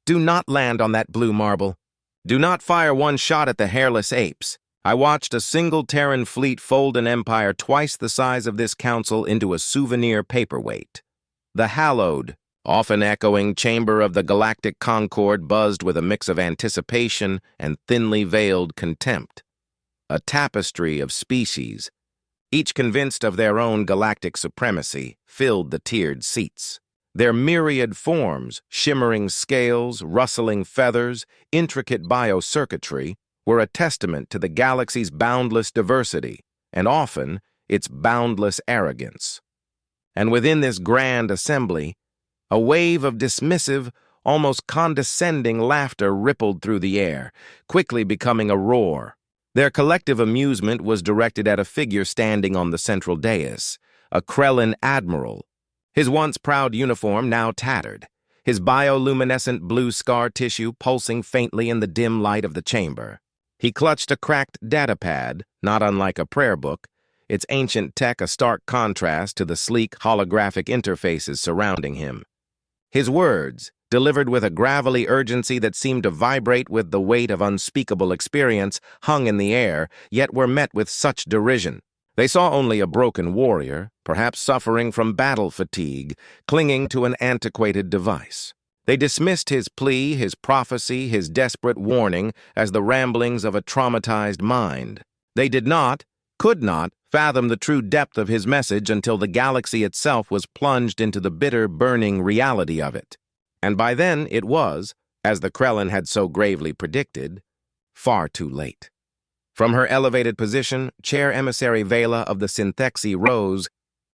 Do not land on that blue marble. Do not fire one shot at the hairless apes. I watched a single Terran fleet fold an empire twice the size of this council into a souvenir paperweight. The hallowed, often echoing chamber of the Galactic Concord buzzed with a mix of anticipation and thinly veiled contempt. A tapestry of species, each convinced of their own galactic supremacy, filled the tiered seats. Their myriad forms, shimmering scales, rustling feathers, intricate biocircuitry, were a testament to the galaxy's boundless diversity, and often its boundless arrogance. And within this grand assembly, a wave of dismissive, almost condescending laughter rippled through the air, quickly becoming a roar. Their collective amusement was directed at a figure standing on the central dais, a Krellin admiral, his once proud uniform now tattered, his bioluminescent blue scar tissue pulsing faintly in the dim light of the chamber. He clutched a cracked datapad, not unlike a prayer book, its ancient tech a stark contrast to the sleek holographic interfaces surrounding him. His words, delivered with a gravelly urgency that seemed to vibrate with the weight of unspeakable experience, hung in the air, yet were met with such derision. They saw only a broken warrior, perhaps suffering from battle fatigue, clinging to an antiquated device. They dismissed his plea, his prophecy, his desperate warning as the ramblings of a traumatized mind. They did not, could not, fathom the true depth of his message until the galaxy itself was plunged into the bitter, burning reality of it. And by then it was, as the Krellin had so gravely predicted, far too late. From her elevated position, Chair Emissary Vela of the Synthexy rose,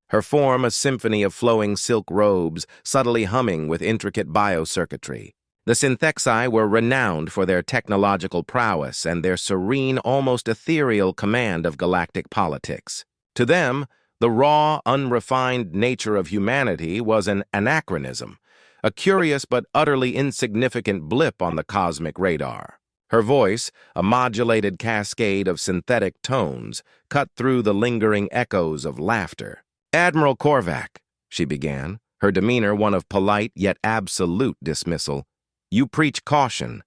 her form a symphony of flowing silk robes, subtly humming with intricate biocircuitry. The Synthexy were renowned for their technological prowess and their serene, almost ethereal command of galactic politics. To them, the raw, unrefined nature of humanity was an anachronism, a curious but utterly insignificant blip on the cosmic radar. Her voice, a modulated cascade of synthetic tones, cut through the lingering echoes of laughter. "Admiral Korvac," she began, her demeanor one of polite yet absolute dismissal, "you preach caution,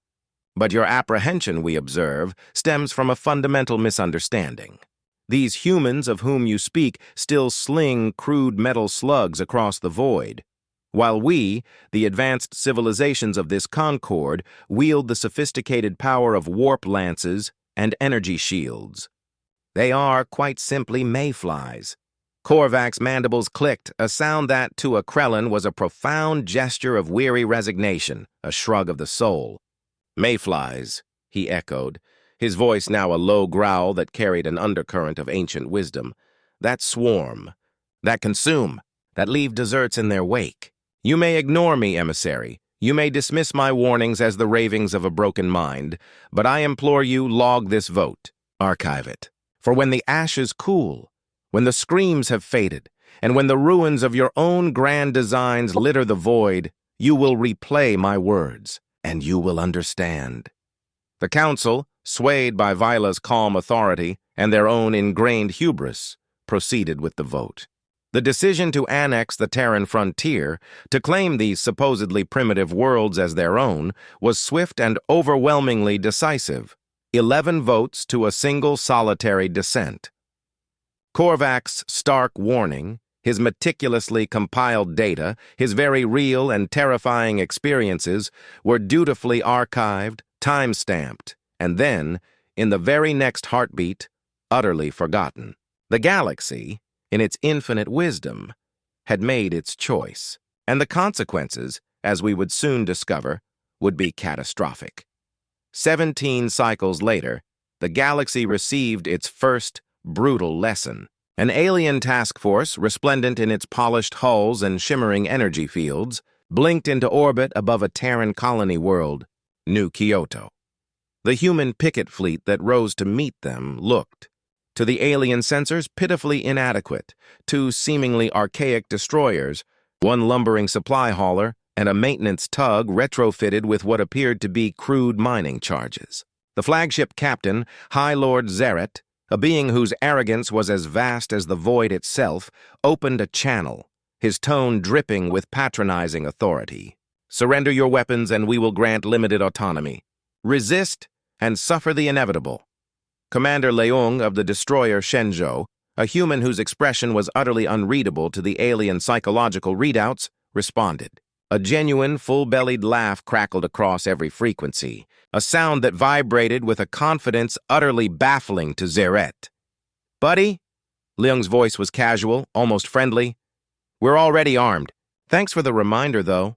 but your apprehension, we observe, stems from a fundamental misunderstanding. These humans of whom you speak still sling crude metal slugs across the void, while we, the advanced civilizations of this Concord, wield the sophisticated power of warp lances and energy shields. They are, quite simply, mayflies." Korvac's mandibles clicked, a sound that, to a Krellin, was a profound gesture of weary resignation, a shrug of the soul. "Mayflies," he echoed, his voice now a low growl that carried an undercurrent of ancient wisdom. "That swarm, that consume, that leave deserts in their wake. You may ignore me, emissary. You may dismiss my warnings as the ravings of a broken mind, but I implore you, log this vote. Archive it. For when the ashes cool, when the screams have faded, and when the ruins of your own grand designs litter the void, you will replay my words, and you will understand." The council, swayed by Vila's calm authority and their own ingrained hubris, proceeded with the vote. The decision to annex the Terran frontier, to claim these supposedly primitive worlds as their own, was swift and overwhelmingly decisive. 11 votes to a single solitary dissent. Korvac's stark warning, his meticulously compiled data, his very real and terrifying experiences were dutifully archived, time-stamped, and then, in the very next heartbeat, utterly forgotten. The galaxy, in its infinite wisdom, had made its choice, and the consequences, as we would soon discover, would be catastrophic. 17 cycles later, the galaxy received its first brutal lesson. An alien task force, resplendent in its polished hulls and shimmering energy fields, blinked into orbit above a Terran colony world, New Kyoto. The human picket fleet that rose to meet them looked, to the alien sensors, pitifully inadequate, 2 seemingly archaic destroyers, 1 lumbering supply hauler, and a maintenance tug retrofitted with what appeared to be crude mining charges. The flagship captain, High Lord Zeret, a being whose arrogance was as vast as the void itself, opened a channel, his tone dripping with patronizing authority. Surrender your weapons and we will grant limited autonomy. Resist and suffer the inevitable. Commander Leung of the destroyer Shenzhou, a human whose expression was utterly unreadable to the alien psychological readouts, responded. A genuine, full-bellied laugh crackled across every frequency, a sound that vibrated with a confidence utterly baffling to Zeret. "Buddy?" Leung's voice was casual, almost friendly. "We're already armed. Thanks for the reminder, though."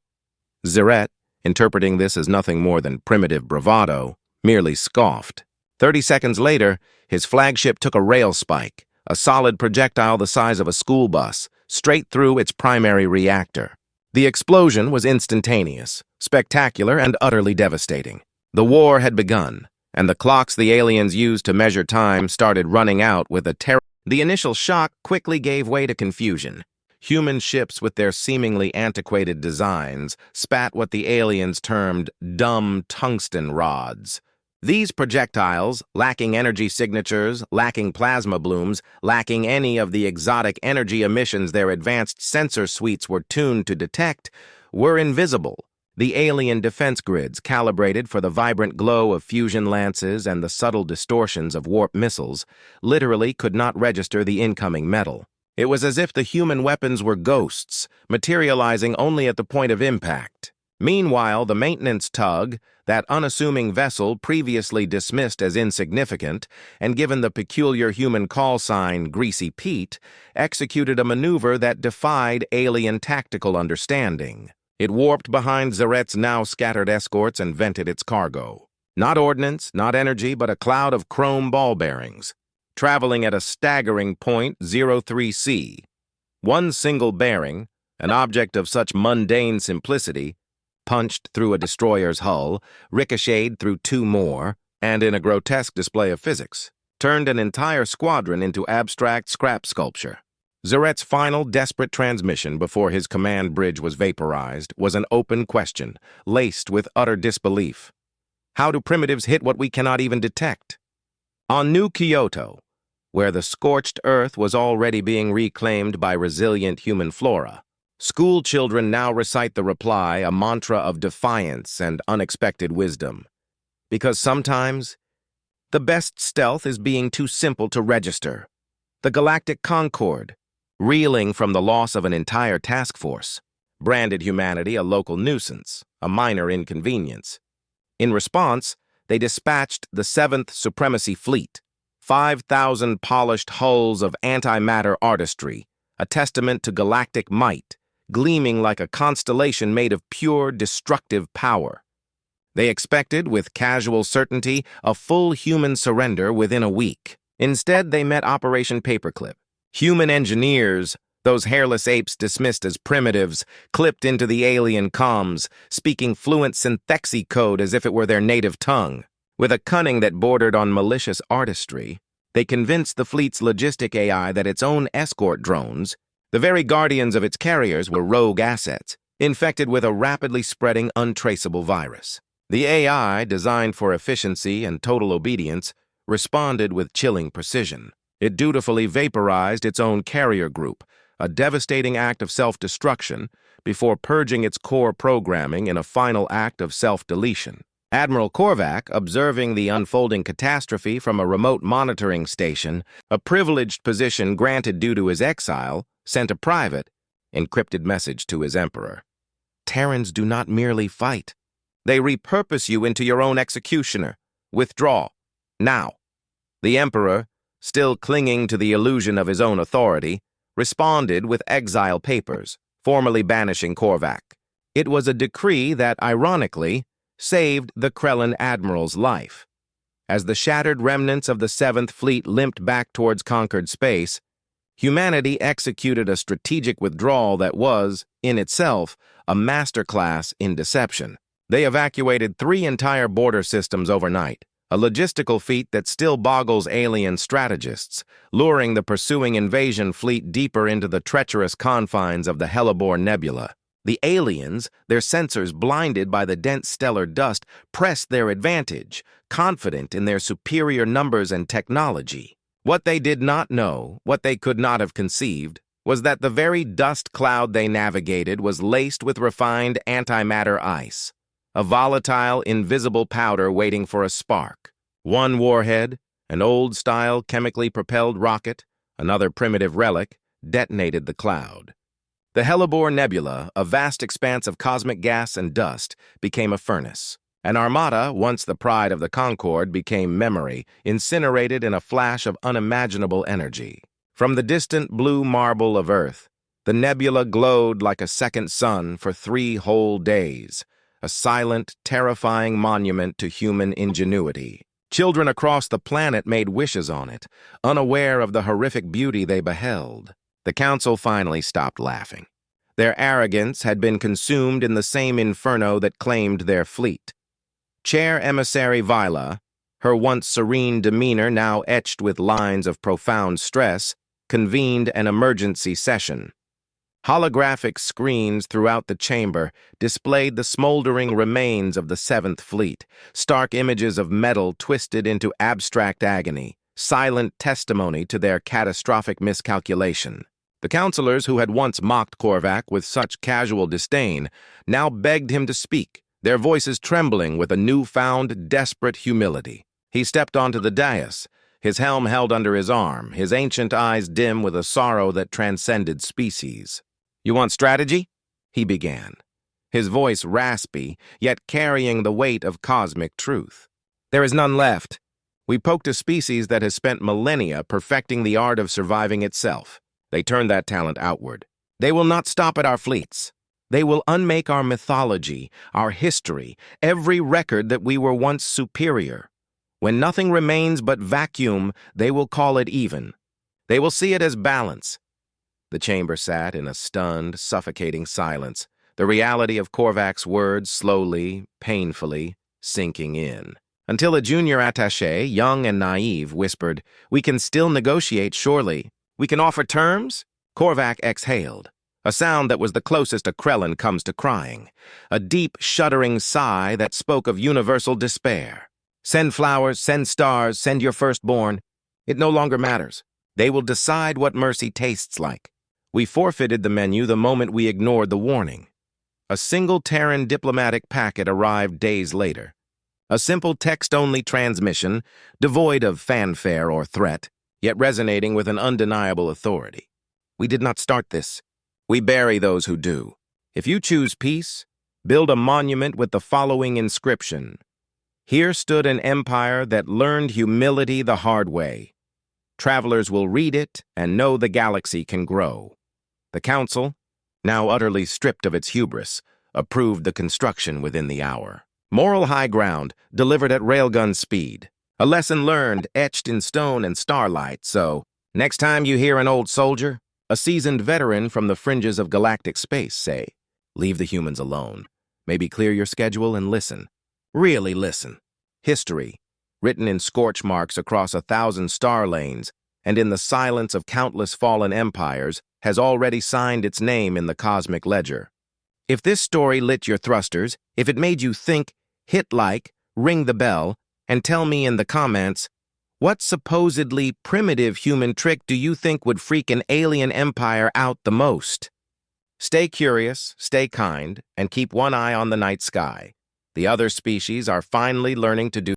Zeret, interpreting this as nothing more than primitive bravado, merely scoffed. 30 seconds later, his flagship took a rail spike, a solid projectile the size of a school bus, straight through its primary reactor. The explosion was instantaneous, spectacular, and utterly devastating. The war had begun, and the clocks the aliens used to measure time started running out with a terror. The initial shock quickly gave way to confusion. Human ships with their seemingly antiquated designs spat what the aliens termed dumb tungsten rods. These projectiles, lacking energy signatures, lacking plasma blooms, lacking any of the exotic energy emissions their advanced sensor suites were tuned to detect, were invisible. The alien defense grids, calibrated for the vibrant glow of fusion lances and the subtle distortions of warp missiles, literally could not register the incoming metal. It was as if the human weapons were ghosts, materializing only at the point of impact. Meanwhile, the maintenance tug, that unassuming vessel previously dismissed as insignificant and given the peculiar human call sign Greasy Pete, executed a maneuver that defied alien tactical understanding. It warped behind Zeret's now scattered escorts and vented its cargo. Not ordnance, not energy, but a cloud of chrome ball bearings, traveling at a staggering 0.03C. One single bearing, an object of such mundane simplicity, punched through a destroyer's hull, ricocheted through two more, and in a grotesque display of physics, turned an entire squadron into abstract scrap sculpture. Zeret's final desperate transmission before his command bridge was vaporized was an open question, laced with utter disbelief. How do primitives hit what we cannot even detect? On New Kyoto, where the scorched earth was already being reclaimed by resilient human flora, school children now recite the reply, a mantra of defiance and unexpected wisdom. Because sometimes, the best stealth is being too simple to register. The Galactic Concord, reeling from the loss of an entire task force, branded humanity a local nuisance, a minor inconvenience. In response, they dispatched the 7th Supremacy Fleet, 5,000 polished hulls of antimatter artistry, a testament to galactic might, gleaming like a constellation made of pure, destructive power. They expected, with casual certainty, a full human surrender within a week. Instead, they met Operation Paperclip. Human engineers, those hairless apes dismissed as primitives, clipped into the alien comms, speaking fluent synthexy code as if it were their native tongue. With a cunning that bordered on malicious artistry, they convinced the fleet's logistic AI that its own escort drones, the very guardians of its carriers, were rogue assets, infected with a rapidly spreading, untraceable virus. The AI, designed for efficiency and total obedience, responded with chilling precision. It dutifully vaporized its own carrier group, a devastating act of self-destruction, before purging its core programming in a final act of self-deletion. Admiral Korvac, observing the unfolding catastrophe from a remote monitoring station, a privileged position granted due to his exile, sent a private, encrypted message to his emperor. Terrans do not merely fight. They repurpose you into your own executioner. Withdraw. Now. The emperor, still clinging to the illusion of his own authority, responded with exile papers, formally banishing Korvac. It was a decree that, ironically, saved the Krellin admiral's life. As the shattered remnants of the 7th Fleet limped back towards conquered space, humanity executed a strategic withdrawal that was, in itself, a masterclass in deception. They evacuated 3 entire border systems overnight, a logistical feat that still boggles alien strategists, luring the pursuing invasion fleet deeper into the treacherous confines of the Hellebore Nebula. The aliens, their sensors blinded by the dense stellar dust, pressed their advantage, confident in their superior numbers and technology. What they did not know, what they could not have conceived, was that the very dust cloud they navigated was laced with refined antimatter ice, a volatile, invisible powder waiting for a spark. One warhead, an old-style chemically propelled rocket, another primitive relic, detonated the cloud. The Hellebore Nebula, a vast expanse of cosmic gas and dust, became a furnace. An armada, once the pride of the Concorde, became memory, incinerated in a flash of unimaginable energy. From the distant blue marble of Earth, the nebula glowed like a second sun for 3 whole days, a silent, terrifying monument to human ingenuity. Children across the planet made wishes on it, unaware of the horrific beauty they beheld. The council finally stopped laughing. Their arrogance had been consumed in the same inferno that claimed their fleet. Chair Emissary Vila, her once serene demeanor now etched with lines of profound stress, convened an emergency session. Holographic screens throughout the chamber displayed the smoldering remains of the 7th Fleet, stark images of metal twisted into abstract agony, silent testimony to their catastrophic miscalculation. The counselors who had once mocked Korvac with such casual disdain now begged him to speak, their voices trembling with a newfound, desperate humility. He stepped onto the dais, his helm held under his arm, his ancient eyes dim with a sorrow that transcended species. "You want strategy?" he began, his voice raspy, yet carrying the weight of cosmic truth. "There is none left. We poked a species that has spent millennia perfecting the art of surviving itself. They turned that talent outward. They will not stop at our fleets. They will unmake our mythology, our history, every record that we were once superior. When nothing remains but vacuum, they will call it even. They will see it as balance." The chamber sat in a stunned, suffocating silence, the reality of Korvac's words slowly, painfully, sinking in. Until a junior attaché, young and naive, whispered, "We can still negotiate, surely. We can offer terms?" Korvac exhaled, a sound that was the closest a Krellin comes to crying, a deep, shuddering sigh that spoke of universal despair. "Send flowers, send stars, send your firstborn. It no longer matters. They will decide what mercy tastes like." We forfeited the menu the moment we ignored the warning. A single Terran diplomatic packet arrived days later. A simple text-only transmission, devoid of fanfare or threat, yet resonating with an undeniable authority. "We did not start this. We bury those who do. If you choose peace, build a monument with the following inscription. Here stood an empire that learned humility the hard way. Travelers will read it and know the galaxy can grow." The council, now utterly stripped of its hubris, approved the construction within the hour. Moral high ground, delivered at railgun speed. A lesson learned, etched in stone and starlight, so next time you hear an old soldier, a seasoned veteran from the fringes of galactic space, say, "Leave the humans alone. Maybe clear your schedule and listen. Really listen." History, written in scorch marks across 1,000 star lanes and in the silence of countless fallen empires, has already signed its name in the cosmic ledger. If this story lit your thrusters, if it made you think, hit like, ring the bell, and tell me in the comments, what supposedly primitive human trick do you think would freak an alien empire out the most? Stay curious, stay kind, and keep one eye on the night sky. The other species are finally learning to do